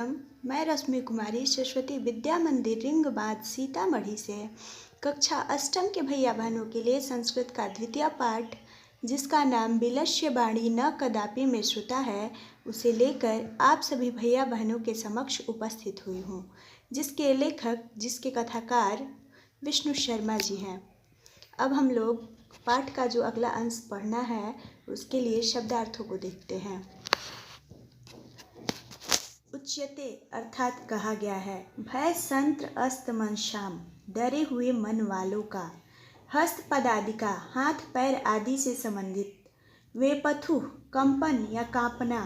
मैं रश्मि कुमारी सरस्वती विद्या मंदिर रिंग बाँध सीतामढ़ी से कक्षा अष्टम के भैया बहनों के लिए संस्कृत का द्वितीय पाठ जिसका नाम विलस्य वाणी न कदापि में श्रुता है उसे लेकर आप सभी भैया बहनों के समक्ष उपस्थित हुई हूँ, जिसके लेखक जिसके कथाकार विष्णु शर्मा जी हैं। अब हम लोग पाठ का जो अगला अंश पढ़ना है उसके लिए शब्दार्थों को देखते हैं। उच्यते अर्थात कहा गया है, भय संत्र अस्त मन शाम, डरे हुए मन वालों का। हस्त पदादि का हाथ पैर आदि से संबंधित। वेपथु कंपन या कांपना।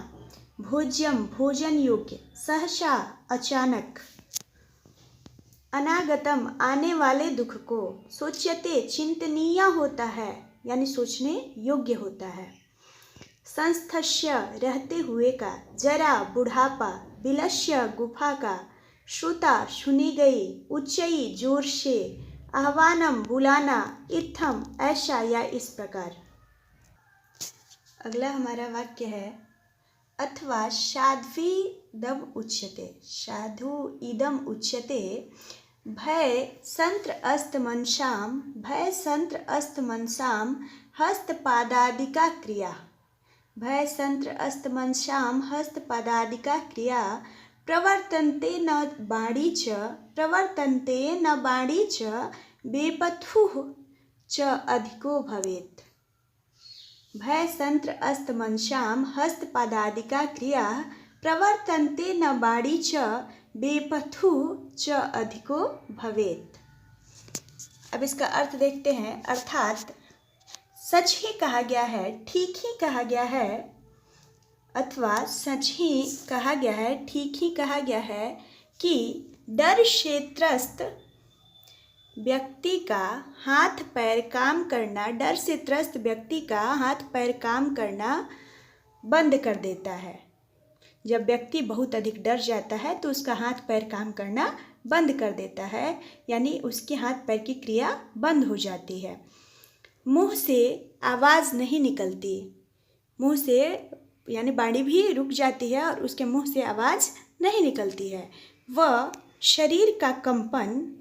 भोज्यम भोजन योग्य। सहसा अचानक। अनागतम आने वाले दुख को। सोच्यते चिंतनीय होता है यानी सोचने योग्य होता है। संस्थस्य रहते हुए का। जरा बुढ़ापा। विलस्य गुफा का। श्रुता सुनी गई। उच्चई जोर से। आह्वानम बुलाना। इत्थम ऐसा या इस प्रकार। अगला हमारा वाक्य है, अथवा साध्वी दम उच्यते। साधु इदम उच्यते। भय संत्र अस्त मनसाम। भय संत्र अस्त मनसाम हस्तपादादिका क्रिया। भय संत्र अस्त मनसाम हस्तपादादिका क्रिया। प्रवर्तन्ते न बाणी च। प्रवर्तन्ते न बाणी च। बेपथुः च अधिको भवेत्। भय संत्र अस्त मनसाम हस्तपादादिका क्रिया। प्रवर्तन्ते न बाणी च। बेपथुः च अधिको भवेत्। अब इसका अर्थ देखते हैं। अर्थात सच ही कहा गया है, ठीक ही कहा गया है, अथवा सच ही कहा गया है, ठीक ही कहा गया है कि डर से त्रस्त व्यक्ति का हाथ पैर काम करना, डर से त्रस्त व्यक्ति का हाथ पैर काम करना बंद कर देता है। जब व्यक्ति बहुत अधिक डर जाता है तो उसका हाथ पैर काम करना बंद कर देता है, यानी उसके हाथ पैर की क्रिया बंद हो जाती है। मुंह से आवाज़ नहीं निकलती। मुंह से यानी वाणी भी रुक जाती है और उसके मुंह से आवाज़ नहीं निकलती है। वह शरीर का कंपन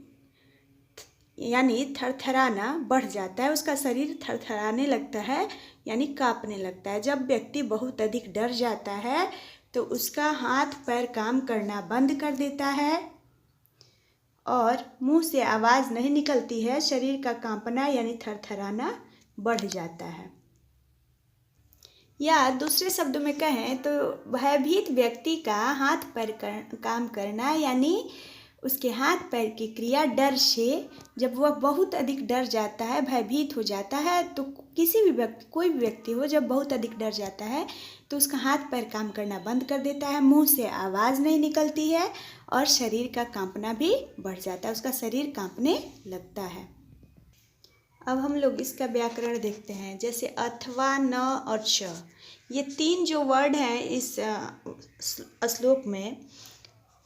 यानी थरथराना बढ़ जाता है। उसका शरीर थरथराने लगता है यानी कांपने लगता है। जब व्यक्ति बहुत अधिक डर जाता है तो उसका हाथ पैर काम करना बंद कर देता है और मुंह से आवाज़ नहीं निकलती है। शरीर का कांपना यानी थरथराना बढ़ जाता है। या दूसरे शब्दों में कहें तो भयभीत व्यक्ति का हाथ पैर काम करना यानी उसके हाथ पैर की क्रिया डर से, जब वह बहुत अधिक डर जाता है, भयभीत हो जाता है, तो किसी भी व्यक्ति, कोई भी व्यक्ति हो, जब बहुत अधिक डर जाता है तो उसका हाथ पैर काम करना बंद कर देता है, मुंह से आवाज़ नहीं निकलती है और शरीर का कांपना भी बढ़ जाता है, उसका शरीर कांपने लगता है। अब हम लोग इसका व्याकरण देखते हैं। जैसे अथवा, न और च, ये तीन जो वर्ड हैं इस श्लोक में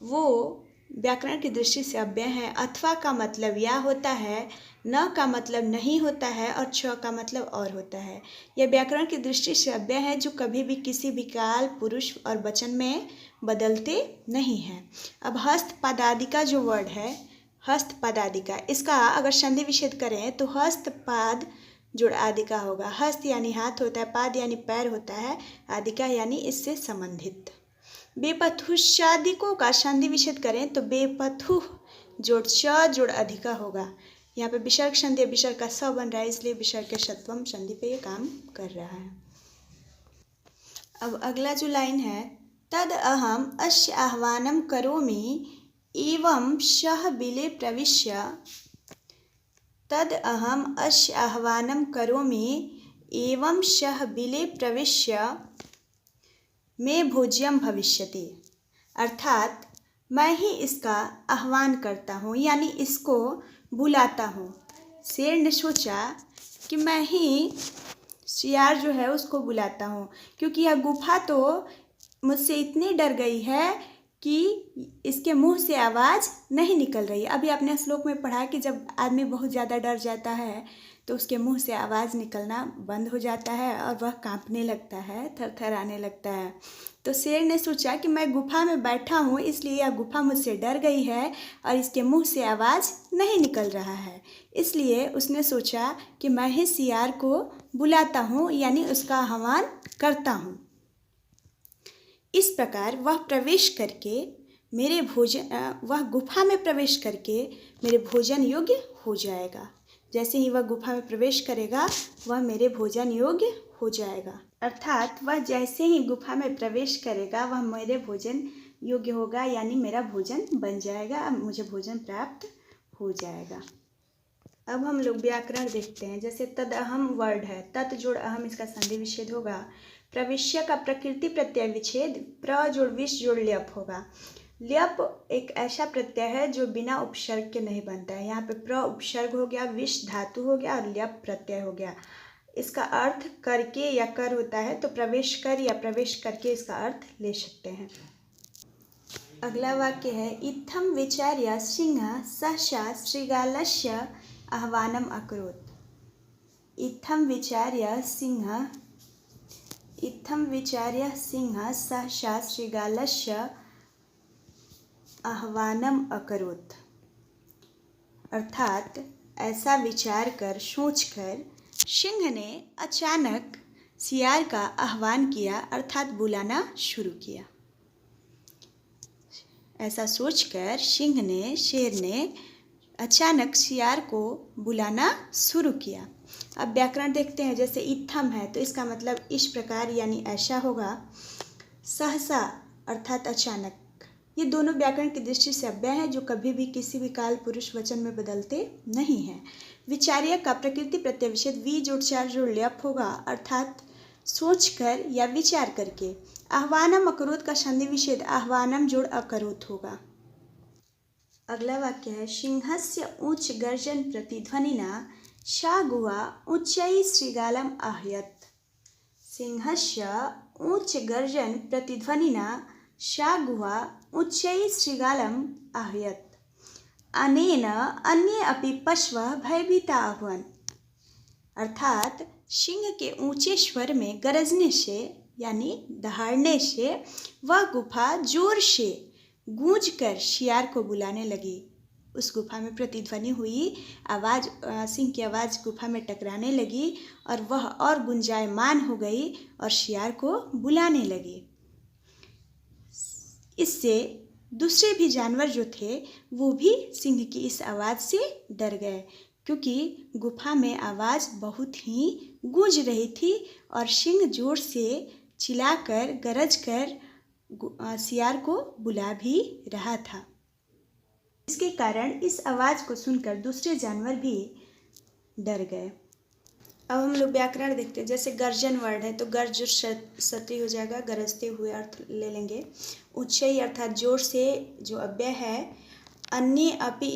वो व्याकरण की दृष्टि से अव्यय है। अथवा का मतलब या होता है, न का मतलब नहीं होता है और छ का मतलब और होता है। यह व्याकरण की दृष्टि से अव्यय है जो कभी भी किसी भी काल, पुरुष और वचन में बदलते नहीं हैं। अब हस्त पदादिका जो वर्ड है, हस्त पदादिका, इसका अगर संधि विच्छेद करें तो हस्त पाद जुड़ आदिका होगा। हस्त यानी हाथ होता है, पाद यानी पैर होता है, आदिका यानी इससे संबंधित। बेपथुशादिकों का संधि विच्छेद करें तो बेपथु जोड़ च जोड़ अधिका होगा। यहाँ पे विसर्ग संधि विसर्ग का स बन रहा है, इसलिए विसर्ग के षत्वम संधि पे ये काम कर रहा है। अब अगला जो लाइन है, तद अहम अस्य आह्वानम करोमि एवं सह बिले प्रविश्य। तद अहम अस्य आह्वानम करोमि एवं सह बिले प्रविश्य में भोज्यम भविष्यति। अर्थात मैं ही इसका आह्वान करता हूँ यानी इसको बुलाता हूँ। शेर ने सोचा कि मैं ही सियार जो है उसको बुलाता हूँ, क्योंकि यह गुफा तो मुझसे इतनी डर गई है कि इसके मुंह से आवाज़ नहीं निकल रही। अभी आपने श्लोक में पढ़ा कि जब आदमी बहुत ज़्यादा डर जाता है तो उसके मुंह से आवाज़ निकलना बंद हो जाता है और वह कांपने लगता है, थरथराने लगता है। तो शेर ने सोचा कि मैं गुफा में बैठा हूँ, इसलिए यह गुफा मुझसे डर गई है और इसके मुंह से आवाज़ नहीं निकल रहा है। इसलिए उसने सोचा कि मैं ही सियार को बुलाता हूँ, यानी उसका आह्वान करता हूँ। इस प्रकार वह गुफा में प्रवेश करके मेरे भोजन योग्य हो जाएगा। जैसे ही वह गुफा में प्रवेश करेगा वह मेरे भोजन योग्य हो जाएगा। अर्थात वह जैसे ही गुफा में प्रवेश करेगा वह मेरे भोजन योग्य होगा, यानी मेरा भोजन बन जाएगा, अब मुझे भोजन प्राप्त हो जाएगा। अब हम लोग व्याकरण देखते हैं। जैसे तद अहम वर्ड है, तत् जोड़ अहम, इसका संधि विच्छेद होगा। प्रविश्य का प्रकृति प्रत्यय विच्छेद, प्र जोड़ विश जोड़ ल्यप होगा। ल्यप एक ऐसा प्रत्यय है जो बिना उपसर्ग के नहीं बनता है। यहाँ पे प्र उपसर्ग हो गया, विश धातु हो गया और ल्यप प्रत्यय हो गया। इसका अर्थ करके या कर होता है, तो प्रवेश कर या प्रवेश करके इसका अर्थ ले सकते हैं। अगला वाक्य है इत्थम विचार्य सिंह सहसा श्रीगालस्य आह्वानम अकरोत्। इत्थम विचार्य सिंह सहसा श्रीगालस्य आह्वानम अकरोत्। अर्थात ऐसा विचार कर, सोच कर सिंह ने अचानक सियार का आह्वान किया, अर्थात बुलाना शुरू किया। ऐसा सोचकर शेर ने अचानक सियार को बुलाना शुरू किया। अब व्याकरण देखते हैं। जैसे इत्थम है तो इसका मतलब इस प्रकार यानी ऐसा होगा। सहसा अर्थात अचानक, ये दोनों व्याकरण की दृष्टि से अव्यय हैं जो कभी भी किसी भी काल पुरुष वचन में बदलते नहीं हैं। विचार्य का प्रकृति प्रत्यय विच्छेद वी जोड़ चार जोड़ ल्यप होगा, अर्थात सोचकर या विचार करके। आह्वानम अकरोत् का संधि विच्छेद आह्वानम जोड़ अकरोत् होगा। अगला वाक्य है सिंहस्य उच्च गर्जन प्रतिध्वनिना सा गुहा उच्चैः श्रीगालम आह्वयत्। सिंहस्य उच्च गर्जन प्रतिध्वनिना सा गुहा उच्चैः श्रीगालम आह्वयत्। अनेन अन्ये अपि पशवः भयभीता अभवन्। अर्थात सिंह के ऊंचे स्वर में गरजने से यानी दहाड़ने से वह गुफा जोर से गूंजकर शियार को बुलाने लगी। उस गुफा में प्रतिध्वनि हुई, आवाज़, सिंह की आवाज़ गुफा में टकराने लगी और वह और गुंजायमान हो गई और शियार को बुलाने लगी। इससे दूसरे भी जानवर जो थे वो भी सिंह की इस आवाज़ से डर गए, क्योंकि गुफा में आवाज़ बहुत ही गूंज रही थी और सिंह जोर से चिल्लाकर गरजकर सियार को बुला भी रहा था। इसके कारण इस आवाज़ को सुनकर दूसरे जानवर भी डर गए। अब हम लोग व्याकरण देखते हैं। जैसे गर्जन वर्ड है तो गर्ज सत्री हो जाएगा, गरजते हुए अर्थ ले लेंगे। उच्चई अर्थात जोर से जो अव्यय है। अन्य अपि,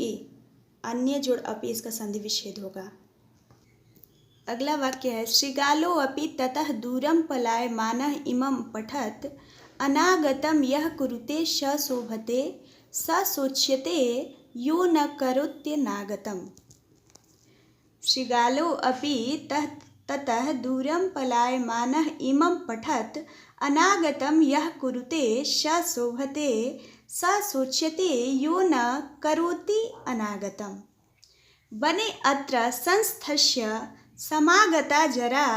अन्य जोड़ अपि, इसका संधि विच्छेद होगा। अगला वाक्य है श्रीगालो अपि ततः दूरम पलायमानः इमं पठत् अनागतं यः कुरुते स शोभते स शोच्यते यो न करोत्यनागतम्। श्रीगालो अपि ततः दूरं पलायमानः इमं पठत् अनागतं यः कुरुते स शोभते स शोच्यते यो न करोति अनागतम्। वने अत्र संस्थस्य समागता जरा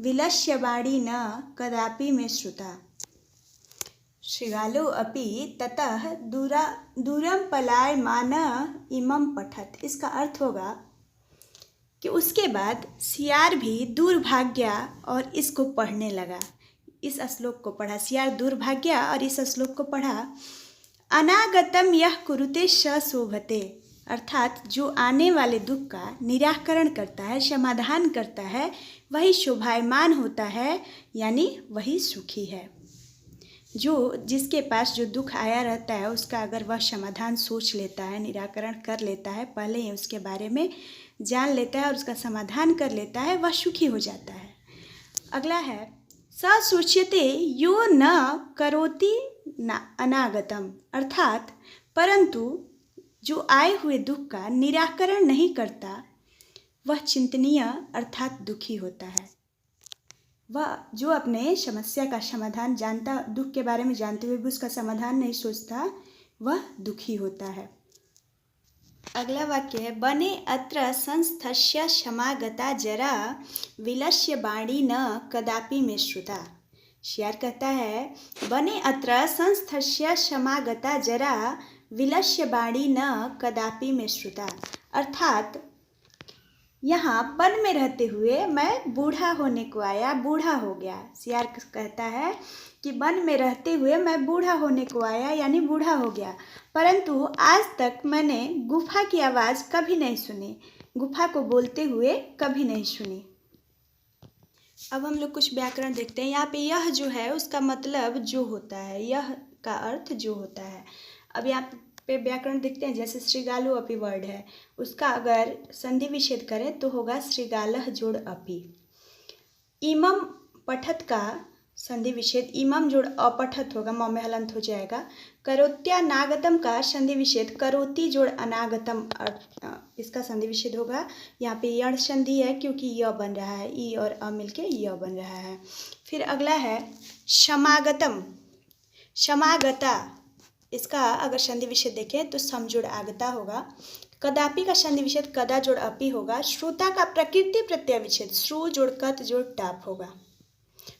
विलस्यवाणी न कदापि मे श्रुता। श्रीगालो अपि ततः दूरं पलायमानः इमं पठत्। इसका अर्थ होगा कि उसके बाद सियार भी दूर भाग गया और इसको पढ़ने लगा। इस श्लोक को पढ़ा, सियार दूर भाग गया और इस श्लोक को पढ़ा। अनागतम यह कुरुते स शोभते, अर्थात जो आने वाले दुख का निराकरण करता है, समाधान करता है, वही शोभायमान होता है, यानी वही सुखी है। जिसके पास जो दुख आया रहता है उसका अगर वह समाधान सोच लेता है, निराकरण कर लेता है, पहले ही उसके बारे में जान लेता है और उसका समाधान कर लेता है, वह सुखी हो जाता है। अगला है स सोच्यते यो न करोति अनागतम, अर्थात परंतु जो आए हुए दुख का निराकरण नहीं करता वह चिंतनीय अर्थात दुखी होता है। वह जो अपने समस्या का समाधान जानता, दुख के बारे में जानते हुए भी उसका समाधान नहीं सोचता, वह दुखी होता है। अगला वाक्य है बने अत्र संस्थस्य समागता जरा विलस्य वाणी न कदापि में श्रुता। शेयर कहता है बने अत्र संस्थस्य समागता जरा विलस्य वाणी न कदापि में श्रुता, अर्थात यहाँ वन में रहते हुए मैं बूढ़ा होने को आया, बूढ़ा हो गया। सियार कहता है कि वन में रहते हुए मैं बूढ़ा होने को आया, यानी बूढ़ा हो गया, परंतु आज तक मैंने गुफा की आवाज़ कभी नहीं सुनी, गुफा को बोलते हुए कभी नहीं सुनी। अब हम लोग कुछ व्याकरण देखते हैं। यहाँ पे यह जो है उसका मतलब जो होता है, यह का अर्थ जो होता है। अब यहाँ पे व्याकरण देखते हैं, जैसे श्रीगालो अपि वर्ड है, उसका अगर संधि विच्छेद करें तो होगा श्रीगालह जोड़ अपि। इमम पठत का संधि विच्छेद इमम जोड़ अपठत होगा, म में हलंत हो जाएगा। करोत्या नागतम का संधि विच्छेद करोति जोड़ अनागतम, इसका संधि विच्छेद होगा। यहाँ पे यण संधि है क्योंकि य बन रहा है, ई और अ मिलके य बन रहा है। फिर अगला है समागतम, समागता, इसका अगर संधि विच्छेद देखें तो सम जोड़ आगता होगा। कदापि का संधि विच्छेद कदा जोड़ अपि होगा। श्रुता का प्रकृति प्रत्यय विच्छेद श्रु जोड़ कत जोड़ टाप होगा।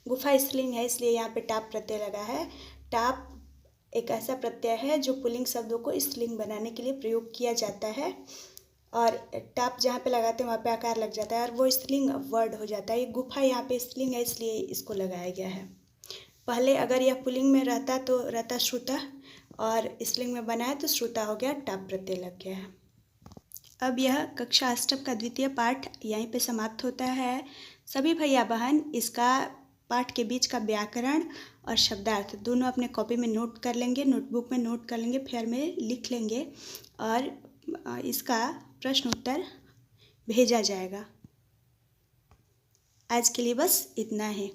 गुफा स्त्रीलिंग है इसलिए यहाँ पे टाप प्रत्यय लगा है। टाप एक ऐसा प्रत्यय है जो पुल्लिंग शब्दों को स्त्रीलिंग बनाने के लिए प्रयोग किया जाता है, और टाप जहाँ पे लगाते हैं वहाँ पे आकार लग जाता है और वो स्त्रीलिंग वर्ड हो जाता है। ये गुफा यहाँ पे स्त्रीलिंग है इसलिए इसको लगाया गया है। पहले अगर यह पुल्लिंग में रहता तो रहता श्रुता, और स्त्रीलिंग में बना है तो श्रुता हो गया, टाप प्रत्यय लग गया है। अब यह कक्षा अष्टम का द्वितीय पाठ यहीं पे समाप्त होता है। सभी भैया बहन इसका पाठ के बीच का व्याकरण और शब्दार्थ दोनों अपने कॉपी में नोट कर लेंगे, नोटबुक में नोट कर लेंगे, फेयर में लिख लेंगे और इसका प्रश्न उत्तर भेजा जाएगा। आज के लिए बस इतना है।